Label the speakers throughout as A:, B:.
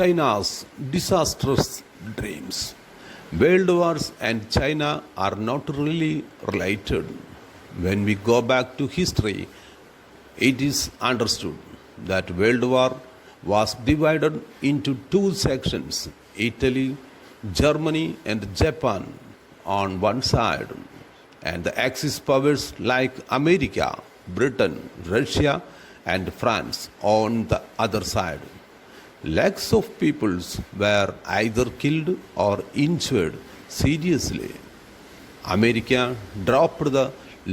A: China's disastrous dreams. World wars and China are not really related. When we go back to history, it is understood that World War was divided into two sections: Italy, Germany, and Japan on one side, and the Axis powers like America, Britain, Russia, and France on the other side. Lakhs of peoples were either killed or injured seriously. America dropped the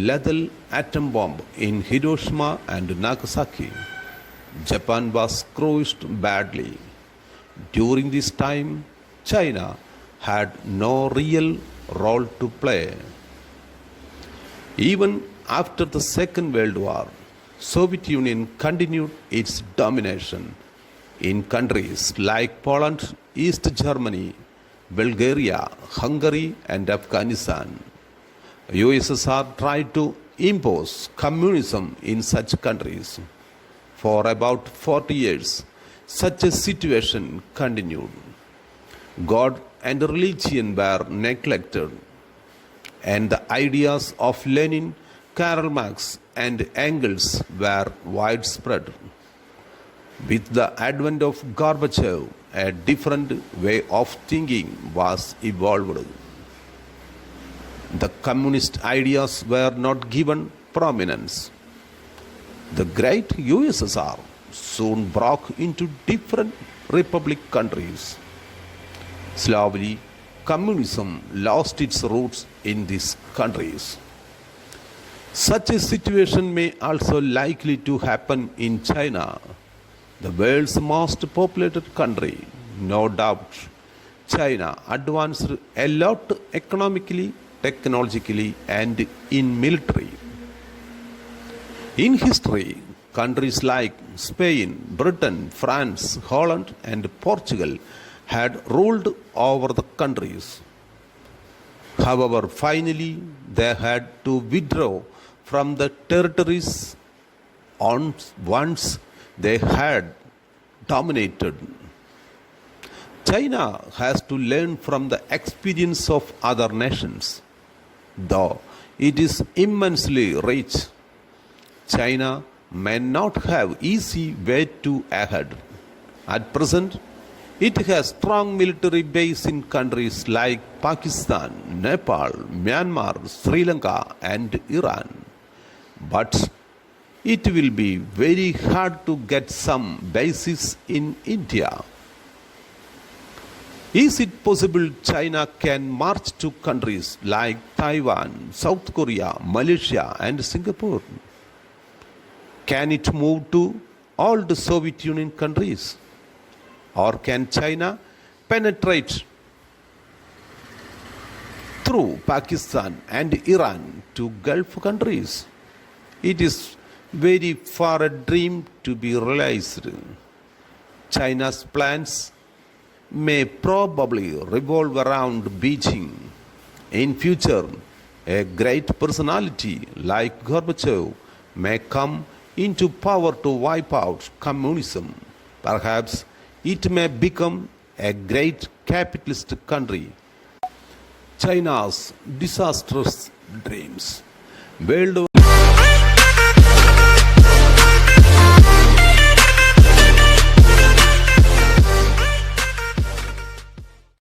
A: lethal atom bomb in Hiroshima and Nagasaki. Japan was crushed badly. During this time, China had no real role to play. Even after the Second World War, Soviet Union continued its domination in countries like Poland, East Germany, Bulgaria, Hungary, and Afghanistan. USSR tried to impose communism in such countries. For about 40 years, such a situation continued. God and religion were neglected, and the ideas of Lenin, Karl Marx, and Engels were widespread. With the advent of Gorbachev, a different way of thinking was evolved. The communist ideas were not given prominence. The great USSR soon broke into different republic countries. Slowly, communism lost its roots in these countries. Such a situation may also likely to happen in China, the world's most populated country. No doubt, China advanced a lot economically, technologically, and in military. In history, countries like Spain, Britain, France, Holland, and Portugal had ruled over the countries. However, finally, they had to withdraw from the territories once they had dominated. China has to learn from the experience of other nations. Though it is immensely rich, China may not have easy way to ahead. At present, it has strong military base in countries like Pakistan, Nepal, Myanmar, Sri Lanka, and Iran. But it will be very hard to get some bases in India. Is it possible China can march to countries like Taiwan, South Korea, Malaysia, and Singapore? Can it move to all the Soviet Union countries? Or can China penetrate through Pakistan and Iran to Gulf countries? It is very far a dream to be realized. China's plans may probably revolve around Beijing. In future, a great personality like Gorbachev may come into power to wipe out communism. Perhaps it may become a great capitalist country. China's disastrous dreams. World